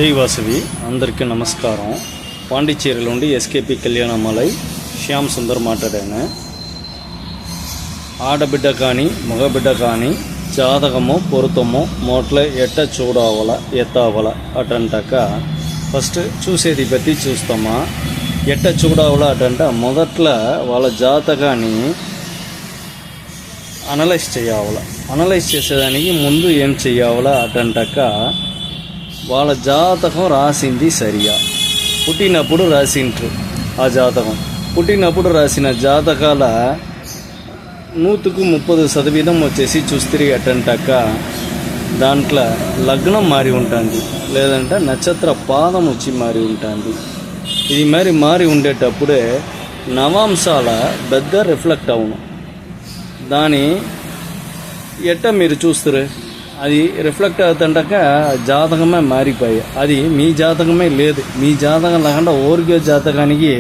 జై వాసవి అందరికీ నమస్కారం. పాండిచ్చేరి నుండి ఎస్కేపీ కళ్యాణమాలై శ్యామ్ సుందర్ మాట్లాడాను. ఆడబిడ్డ కానీ మగబిడ్డ కానీ జాతకము పొరుతము మోట్ల ఎట్ట చూడవల ఎత్తావల అటంటాక ఫస్ట్ చూసేది బట్టి చూస్తామా. ఎట్ట చూడవల అటంట మొదట్లో వాళ్ళ జాతకాన్ని అనలైజ్ చేయాల. అనలైజ్ చేసేదానికి ముందు ఏం చేయాల అటంటాక వాళ్ళ జాతకం రాసింది సరియా, పుట్టినప్పుడు రాసిండ్రు ఆ జాతకం. పుట్టినప్పుడు రాసిన జాతకాల 130% వచ్చేసి చూస్తే అటంటాక దాంట్లో లగ్నం మారి ఉంటుంది, లేదంటే నక్షత్ర పాదం వచ్చి మారి ఉంటుంది. ఇది మారి ఉండేటప్పుడే నవాంశాల పెద్ద రిఫ్లెక్ట్ అవును. దాని ఎట్ట మీరు చూస్తారు, అది రిఫ్లెక్ట్ అవుతుంటాక జాతకమే మారిపోయాయి. అది మీ జాతకమే లేదు. మీ జాతకం లేకుండా ఓరిగే జాతకానికి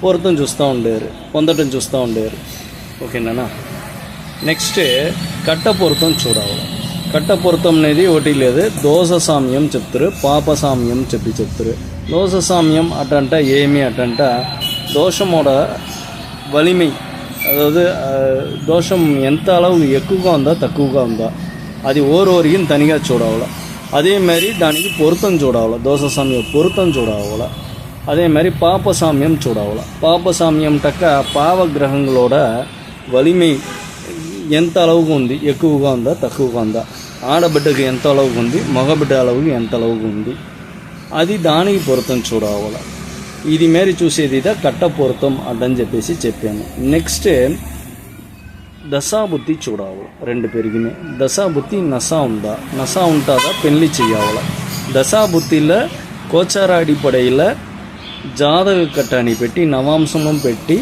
పొరతం చూస్తూ ఉండేరు, పొందటం చూస్తూ ఉండేరు. ఓకేనా. నెక్స్ట్ కట్టపొరతం చూడాలి. కట్టపొరతం అనేది ఒకటి లేదు, దోష సామ్యం చెప్తారు, పాప సామ్యం చెప్తారు. దోష సామ్యం అటంట ఏమి అటంట దోషమోడ వలిமை, అதாவது దోషం ఎంత அளவு ఎక్కువగా ఉందా తక్కువగా ఉందా అది ఓరోరిగిన తనిగా చూడాలి. அதேமாரி దానికి పొరుతం చూడాలి, దోష సామ్యం పొరుతం చూడాలి. அதேமாரி పాప సామ్యం చూడాలి. పాప సామ్యం టక్క పావగ్రహంలోడ వలిமை ఎంత அளவுకు ఉంది, ఎక్కువగా ఉందా తక్కువగా ఉందా, ఆడబిడ్డకి ఎంత அளவுకు ఉంది, మగబిడ్డ அளவுకి ఎంత அளவுకు ఉంది, అది దానికి పొరుతం చూడాలి. ఇది మేరీ చూసేది కట్ట పొరుతం అడ్డని చెప్పేసి చెప్పాను. నెక్స్ట్ దశాబుద్ధి చూడాలి. రెండు పెరిగినాయి. దశాబుద్ధి నసా ఉంటుందా పెళ్లి చేయాలి. దశాబుద్ధిలో కోచార అడిపடையில் జాతక కట్టాన్ని పెట్టి నవాంశం పెట్టి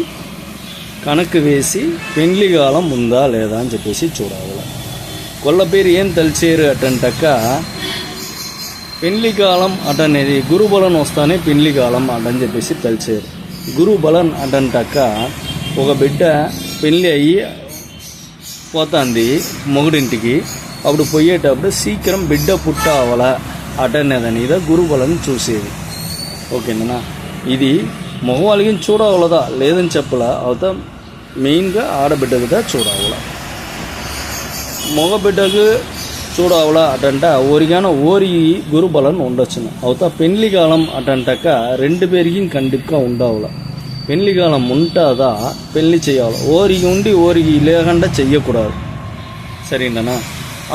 కనక్కు వేసి పెళ్లి కాలం ఉందా లేదా అని చెప్పేసి చూడాలి. కొల్ల పేరు ఏం తెలిసేరు అటంటక్క పెళ్లి కాలం అటనేది గురుబలం వస్తానే పెళ్లి కాలం అటని చెప్పేసి తెలిసేరు. గురుబలం అటంటక్క ఒక బిడ్డ పెళ్ళి అయ్యి పోతుంది మొగుడింటికి, అప్పుడు పోయేటప్పుడు శీఘ్రం బిడ్డ పుట్టావల అటనేదనేది గురుబలం చూసేది. ఓకేనా. ఇది మగవాళ్ళకి చూడవలదా లేదని చెప్పలా, అవుతా మెయిన్గా ఆడబిడ్డగా చూడవల. మగబిడ్డకు చూడవల అటంట ఓరి గురుబలం ఉండొచ్చును. అవుతా పెళ్లి కాలం అటంటక రెండు పేరికి కండిప్గా ఉండవల. పెళ్లి కాలం ఉంటుందా పెళ్లి చేయాలి, ఓరికి ఉండి ఓరికి లేకుండా చెయ్యకూడదు. సరేనా.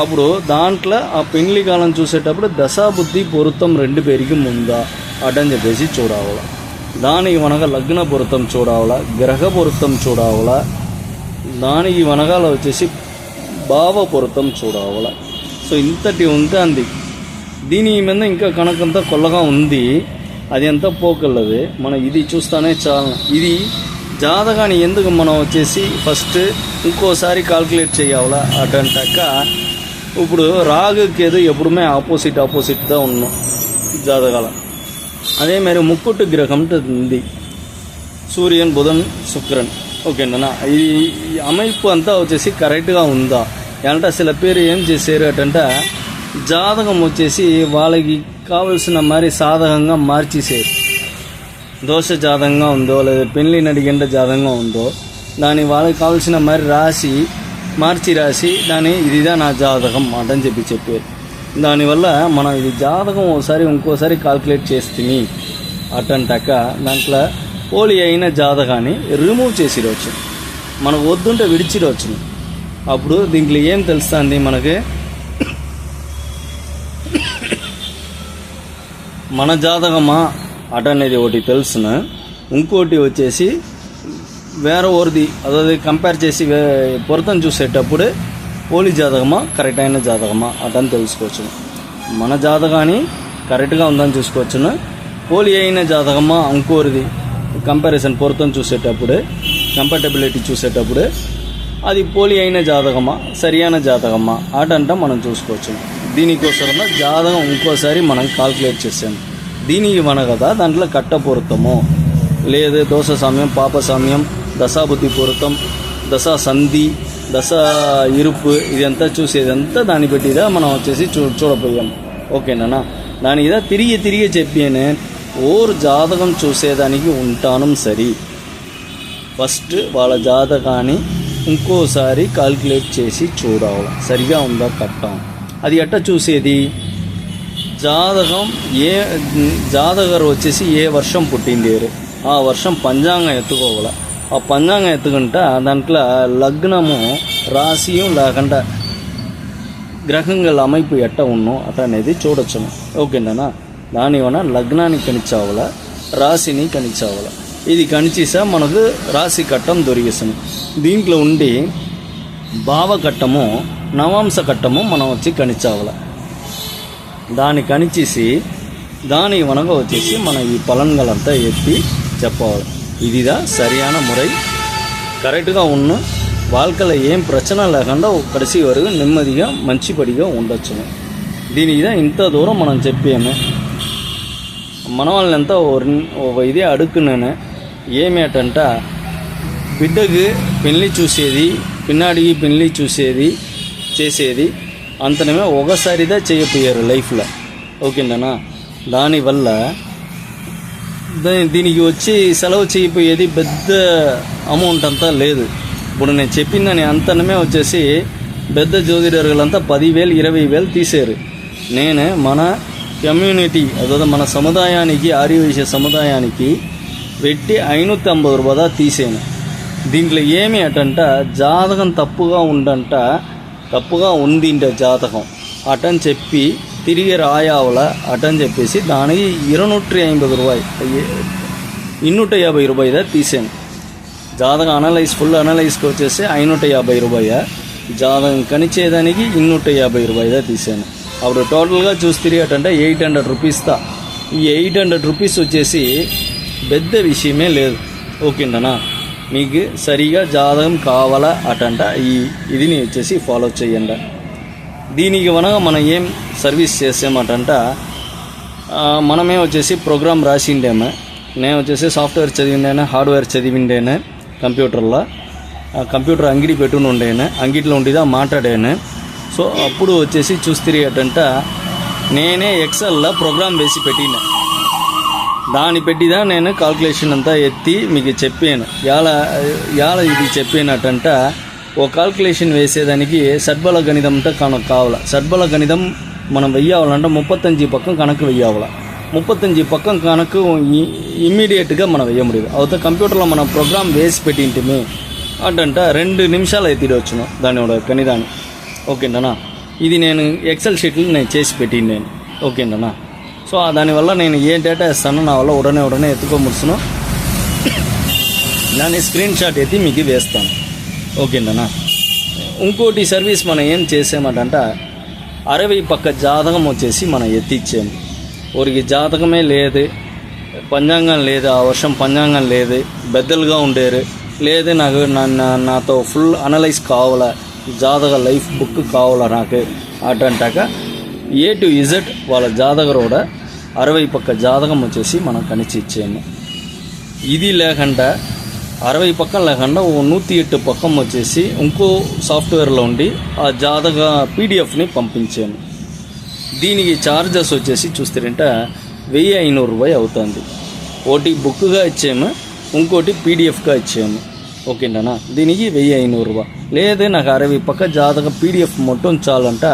అప్పుడు దాంట్లో ఆ పెళ్లి కాలం చూసేటప్పుడు దశాబుద్ధి పొరుతం రెండు పేరికి ఉందా అటని చెప్పేసి చూడవల. దానికి వనగా లగ్న పొరుతం చూడవల, గ్రహ పొరుతం చూడవల, దానికి వనగాల వచ్చేసి భావ పొరుతం చూడవల. సో ఇంతటి ఉంటుంది. దీని మీద ఇంకా కనకంతా కొల్లగా ఉంది, అది ఎంత పోకల్లది. మనం ఇది చూస్తానే చాలా. ఇది జాతకాన్ని ఎందుకు మనం వచ్చేసి ఫస్ట్ ఇంకోసారి కాల్కులేట్ చేయాలా అటంటాక ఇప్పుడు రాగుకి ఏదో ఎప్పుడుమే ఆపోజిట్గా ఉన్నాం జాతకాల. అదేమారి ముక్కుట్టు గ్రహం ఉంది, సూర్యన్ బుధన్ శుక్రన్. ఓకేనా. ఈ అమైపు అంతా వచ్చేసి కరెక్ట్గా ఉందా అంటే అసలు పేరు ఏం చేశారు అటంటే జాతకం వచ్చేసి వాళ్ళకి కావలసిన మరి సాధకంగా మార్చేసారు. దోష జాతకంగా ఉందో లేదా పెళ్ళిని అడిగేంట జాతకంగా ఉందో దాని వాళ్ళకి కావాల్సిన మరి మార్చి దాని ఇదిదా నా జాతకం అటని చెప్పారు. దానివల్ల మనం ఇది జాతకం ఒకసారి ఇంకోసారి కాల్కులేట్ చేస్తుంది అటంటాక దాంట్లో పోలి అయిన జాతకాన్ని రిమూవ్ చేసిరవచ్చు, మనకు వద్దుంటే విడిచిరవచ్చు. అప్పుడు దీంట్లో ఏం తెలుస్తుంది మనకి, మన జాతకమా అటనేది ఒకటి తెలుసున, ఇంకోటి వచ్చేసి వేరే ఓరిది అదే కంపేర్ చేసి పొరతం చూసేటప్పుడు పోలి జాతకమా కరెక్ట్ అయిన జాతకమా అటని తెలుసుకోవచ్చు. మన జాతకాన్ని కరెక్ట్గా ఉందని చూసుకోవచ్చును, పోలి అయిన జాతకమా ఇంకోరిది కంపారిజన్ పొరతం చూసేటప్పుడే కంపాటబిలిటీ చూసేటప్పుడే అది పోలి అయిన జాతకమా సరియైన జాతకమా అటంట మనం చూసుకోవచ్చు. దీనికోసం జాతకం ఇంకోసారి మనం కాల్కులేట్ చేసాము. దీనికి మన కదా దాంట్లో కట్ట పొరుతము లేదా దోష సామ్యం పాప సామ్యం దశాబుద్ధి పొరుతం దశా సంధి దశ ఇరుపు ఇదంతా చూసేదంతా దాన్ని పెట్టిదా మనం వచ్చేసి చూడపోయాం. ఓకేనా. దాని ఇదా తిరిగి చెప్పాను. ఓరు జాతకం చూసేదానికి ఉంటాను సరి. ఫస్ట్ వాళ్ళ జాతకాన్ని ఇంకోసారి కాల్కులేట్ చేసి చూడాలి, సరిగా ఉందా కట్టం. అది ఎట్ట చూసేది? జాతకరు వచ్చేసి ఏ వర్షం పుట్టిందేరు, ఆ వర్షం పంచాంగం ఎత్తుకోవాలి. ఆ పంచాంగం ఎత్తుకుంటా దాంట్లో లగ్నము రాశియం లేకుండా గ్రహంగా అమైపు ఎట్ట ఉన్నో అట అనేది చూడొచ్చును. ఓకేనా? దానివల్ల లగ్నాన్ని కనిచావాల, రాశిని కనిచావాల. ఇది కనిచేసా మనకు రాశి కట్టం దొరికేసాను. దీంట్లో ఉండి భావ కట్టము నవాంశ కట్టము మనం వచ్చి కనిచావాల. దాన్ని కనిచేసి దాని వనగ వచ్చేసి మనం ఈ పలన్గలంతా ఎత్తి చెప్పవాలి. ఇదిదా సరైన మురై. కరెక్ట్గా ఉన్న వాళ్ళకల్లా ఏం ప్రచన లేకుండా కడిసి వరకు నెమ్మదిగా మంచిపడిగా ఉండొచ్చును. దీని ఇదా ఇంత దూరం మనం చెప్పాము. మన వాళ్ళంతా ఇదే అడుక్కున్నాను. ఏమేటంట బిడ్డకి పెళ్ళి చూసేది, పిన్నాడికి పెళ్ళి చూసేది చేసేది అంతనమే ఒకసారిదా చేయపోయారు లైఫ్లో. ఓకేనా? దానివల్ల దీనికి వచ్చి సెలవు చేయపోయేది పెద్ద అమౌంట్ అంతా లేదు. ఇప్పుడు నేను చెప్పిందని అంతనమే వచ్చేసి పెద్ద జ్యోతిడర్గులంతా 10,000 20,000 తీశారు. నేను మన కమ్యూనిటీ అదే మన సముదాయానికి ఆర్యవైశ్య సముదాయానికి పెట్టి 550 రూపాయలు తీసాను. దీంట్లో ఏమి అటంట జాతకం తప్పుగా ఉందింట జాతకం అటని చెప్పి తిరిగి రాయావల అటని చెప్పేసి దానికి 250 రూపాయలు 250 రూపాయలు తీసాను. జాతకం ఫుల్ అనలైజ్కి వచ్చేసి 550 రూపాయలు, జాతకం కనిచేదానికి 250 రూపాయలు తీసాను. అప్పుడు టోటల్గా చూస్తే అటంటే 800 రూపీస్తా. ఈ 800 రూపీస్ వచ్చేసి పెద్ద విషయమే లేదు. ఓకేనా? మీకు సరిగా జాతకం కావాలా అటంట ఇదిని వచ్చేసి ఫాలో చేయండి. దీనికి మనం ఏం సర్వీస్ చేసామటంట మనమే వచ్చేసి ప్రోగ్రామ్ రాసిండేమో. నేను వచ్చేసి సాఫ్ట్వేర్ చదివిండేనే, హార్డ్వేర్ చదివిండేనే, కంప్యూటర్ అంగిడి పెట్టుకుని ఉండేనే, అంగిట్లో ఉండిదా మాట్లాడాను. సో అప్పుడు వచ్చేసి చూస్తే అటంట నేనే ఎక్సెల్లో ప్రోగ్రామ్ వేసి పెట్టిన. దాన్ని పెట్టిదా నేను కాల్కులేషన్ అంతా ఎత్తి మీకు చెప్పాను. ఇది చెప్పానటంట ఓ కాల్కులేషన్ వేసేదానికి షడ్బల గణితం అంతా కావాల. షడ్బల గణితం మనం వెయ్యాలంటే 35 పక్కం కణకు వెయ్యాల. 35 పక్కం కణకు ఇమ్మీడియట్గా మనం వెయ్య முடியாது. అవుతా కంప్యూటర్లో మనం ప్రోగ్రామ్ వేసి పెట్టింటిమి అటంట 2 నిమిషాలు ఎత్తిడొచ్చును దాని గణితాన్ని. ఓకేనా? ఇది నేను ఎక్సెల్ షీట్లు నేను చేసి పెట్టిండాను. ఓకేనా? సో దానివల్ల నేను ఏ డేటా ఇస్తానో నా వల్ల ఉడనే ఎత్తుకోముడుచును. దాన్ని స్క్రీన్ షాట్ ఎత్తి మీకు వేస్తాను. ఓకేనా? ఇంకోటి సర్వీస్ మనం ఏం చేసామంటే 60 పక్క జాతకం వచ్చేసి మనం ఎత్తిచ్చాము. ఊరికి జాతకమే లేదు, పంచాంగం లేదు, ఆ వర్షం పంచాంగం లేదు, బెద్దలుగా ఉండేరు లేదు. నాతో ఫుల్ అనలైజ్ కావాలా, జాతక లైఫ్ బుక్ కావాలా నాకు అటంటాక A to Z వాళ్ళ జాతకరోడ 60 పక్క జాతకం వచ్చేసి మనం కనిచి ఇచ్చాము. ఇది లేకుండా 60 పక్కం లేకుండా 108 పక్కం వచ్చేసి ఇంకో సాఫ్ట్వేర్లో ఉండి ఆ జాతక పీడిఎఫ్ని పంపించాము. దీనికి ఛార్జెస్ వచ్చేసి చూస్తారంటే 1500 రూపాయలు అవుతుంది. ఒకటి బుక్గా ఇచ్చాము, ఇంకోటి పీడిఎఫ్గా ఇచ్చాము. ఓకేనా? దీనికి 1500 రూపాయలు. లేదా నాకు 60 పక్క జాతక పీడిఎఫ్ మొత్తం చాలంట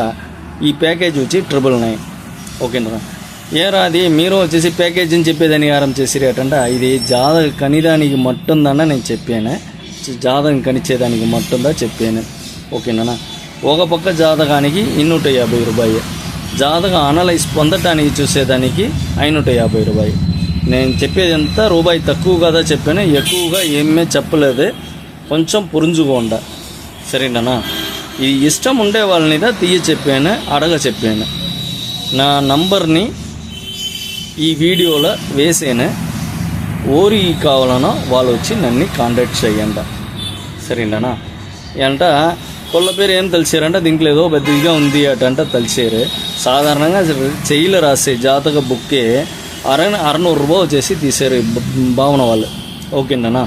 ఈ ప్యాకేజ్ వచ్చి 999. ఓకేనా? ఏరాది మీరు వచ్చేసి ప్యాకేజ్ అని చెప్పేదాన్ని ఆరం చేసిరేటంట ఇది జాతక కనిదానికి మట్టుందన్న నేను చెప్పాను, జాతకం కనిచేదానికి మట్టుందా చెప్పాను. ఓకేనా? ఒక పక్క జాతకానికి 250 రూపాయలు, జాతకం అనలైజ్ పొందటానికి చూసేదానికి 550 రూపాయలు. నేను చెప్పేది ఎంత రూపాయి తక్కువ కదా చెప్పాను, ఎక్కువగా ఏమే చెప్పలేదు. కొంచెం పురుంజుకోండా సరేనా? ఈ ఇష్టం ఉండే వాళ్ళనిదా చెప్పాను, చెప్పాను. నా నంబర్ని ఈ వీడియోలో వేసాను. ఓరి కావాలనో వాళ్ళు వచ్చి నన్ను కాంటాక్ట్ చేయండి సరేనా? అంట కొల్ల పేరు ఏం తెలిసారంట దీంట్లో ఏదో పెద్దగా ఉంది అటంట తెలిసారు. సాధారణంగా చెయ్యిలో రాసే జాతక బుక్కే 600 రూపాయలు వచ్చేసి తీసారు భావన వాళ్ళు. ఓకేనా?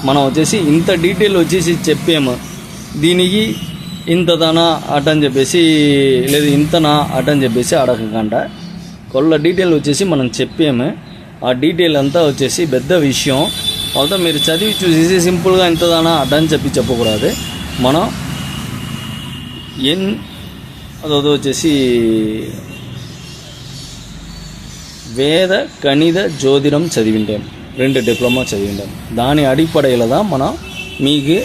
మనం వచ్చేసి ఇంత డీటెయిల్ వచ్చేసి చెప్పాము. దీనికి ఇంతదనా అటని చెప్పేసి లేదు ఇంతనా అటని చెప్పేసి అడగకుండా కొల్ల డీటెయిల్ వచ్చేసి మనం చెప్పాము. ఆ డీటెయిల్ అంతా వచ్చేసి పెద్ద విషయం అవుతా. మీరు చదివి చూసేసి సింపుల్గా ఇంతదానా అడ్డని చెప్పకూడదు. మనం అదొక వచ్చేసి వేద గణిత జ్యోతిరం చదివింటాం, 2 డిప్లొమా చదివింటాం. దాని అడిப்படையில் தான் మనం మీకు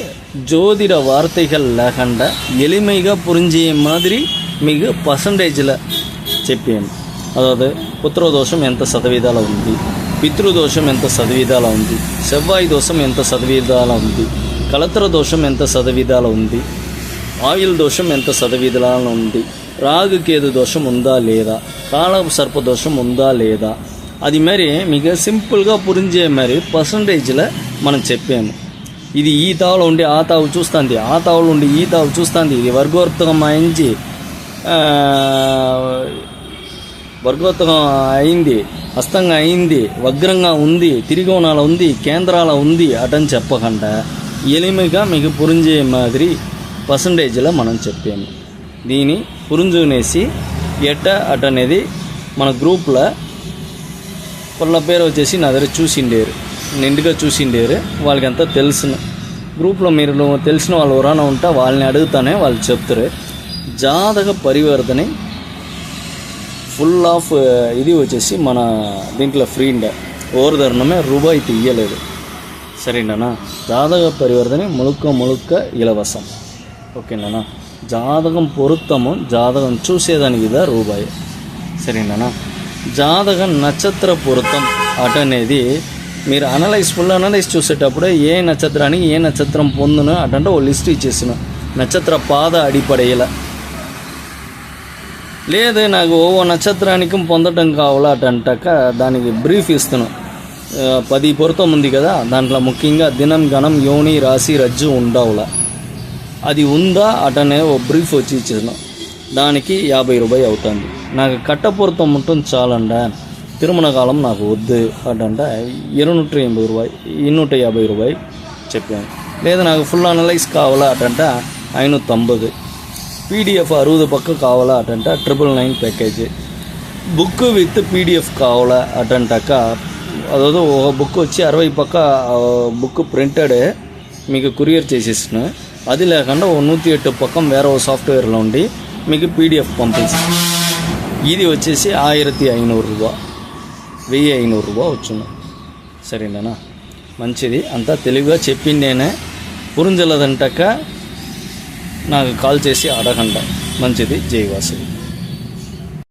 ஜோதிட வார்த்தைகள் లేకుండా ఎలిమైగా పురించే మాదిరి మీకు పర్సంటేజ్ల చెప్పాను. అதாவது పుత్రదోషం ఎంత శతవీధాల ఉంది, పితృదోషం ఎంత శతవీధాల ఉంది, సెవ్వాయి దోషం ఎంత శతవీధాల ఉంది, కలత్ర దోషం ఎంత శతవీధాల ఉంది, ఆయుల్ దోషం ఎంత శతవీధాల ఉంది, రాగుకేతు దోషం ఉందా లేదా, కాళ సర్ప దోషం ఉందా లేదా, అది మరి మీకు సింపుల్గా పురించే మరి పర్సంటేజ్ల మనం చెప్పాము. ఇది ఈ తావులో ఉండి ఆ తావు చూస్తుంది, ఆ తావులో ఉండి ఈ తావు చూస్తుంది, ఇది వర్గోత్తకం అయింది, హస్తంగా అయింది, వగ్రంగా ఉంది, తిరిగోణాల ఉంది, కేంద్రాల ఉంది అటని చెప్పకుండా ఎలిమిగా మీకు పురించే మాదిరి పర్సంటేజ్లో మనం చెప్పాము. దీని పురింజునేసి అటనేది మన గ్రూప్లో వాళ్ళ పేరు వచ్చేసి నా దగ్గర చూసిండేరు, నిండుగా చూసిండేరు, వాళ్ళకంతా తెలుసు. గ్రూప్లో మీరు తెలిసిన వాళ్ళు ఎవరైనా ఉంటే వాళ్ళని అడుగుతానే వాళ్ళు చెప్తారు. జాతక పరివర్తన ఫుల్ ఆఫ్ ఇది వచ్చేసి మన దీంట్లో ఫ్రీ ఉండే, ఓవర్ధరణమే రూపాయి తీయలేదు. సరేనా? జాతక పరివర్తన ముழுக்க ఇలవసం. ఓకేనా? జాతకం పొరుత్తము, జాతకం చూసేదానికి ఇదా రూపాయి. సరేనా? జాతక నక్షత్ర పొరుత్తం అటనేది మీరు ఫుల్ అనలైజ్ చూసేటప్పుడు ఏ నక్షత్రానికి ఏ నక్షత్రం పొందును అటంటే ఓ లిస్ట్ ఇచ్చేసిన నక్షత్ర పాద అడిపడేల లేదు, నాకు ఓ నక్షత్రానికి పొందటం కావాలా అటంటాక దానికి బ్రీఫ్ ఇస్తున్నాను. 10 పొరుతం ఉంది కదా, దాంట్లో ముఖ్యంగా దినం గణం యోని రాశి రజ్జు ఉండవులా, అది ఉందా అటనే ఓ బ్రీఫ్ వచ్చి ఇచ్చేసిన దానికి 50 రూపాయి అవుతుంది. నాకు కట్టపొరుతం ఉంటుంది చాలండా, తిరుమణ కాలం నాకు వద్దు అటంటే 280 రూపాయి 250 రూపాయి చెప్పాను. లేదా నాకు ఫుల్ అనలైజ్ కావాలా అటంటే 590, పీడిఎఫ్ 60 పక్క కావాలా అటంటే 999 ప్యాకేజ్, బుక్ విత్ పీడిఎఫ్ కావాలా అటంటాక అదో ఒక బుక్ వచ్చి 60 పక్క బుక్ ప్రింటెడ్ మీకు కొరియర్ చేసేసిన. అది లేకుండా 108 పక్కం వేరే సాఫ్ట్వేర్లో ఉండి మీకు పీడిఎఫ్ పంపిస్తాను. ఇది వచ్చేసి 1500 రూపా, 1500 రూపా వచ్చును. సరేనా? మంచిది, అంతా తెలుగుగా చెప్పిందేనే, పురింజలదంటాక నాకు కాల్ చేసి అడగండి. మంచిది. జై వాసవి.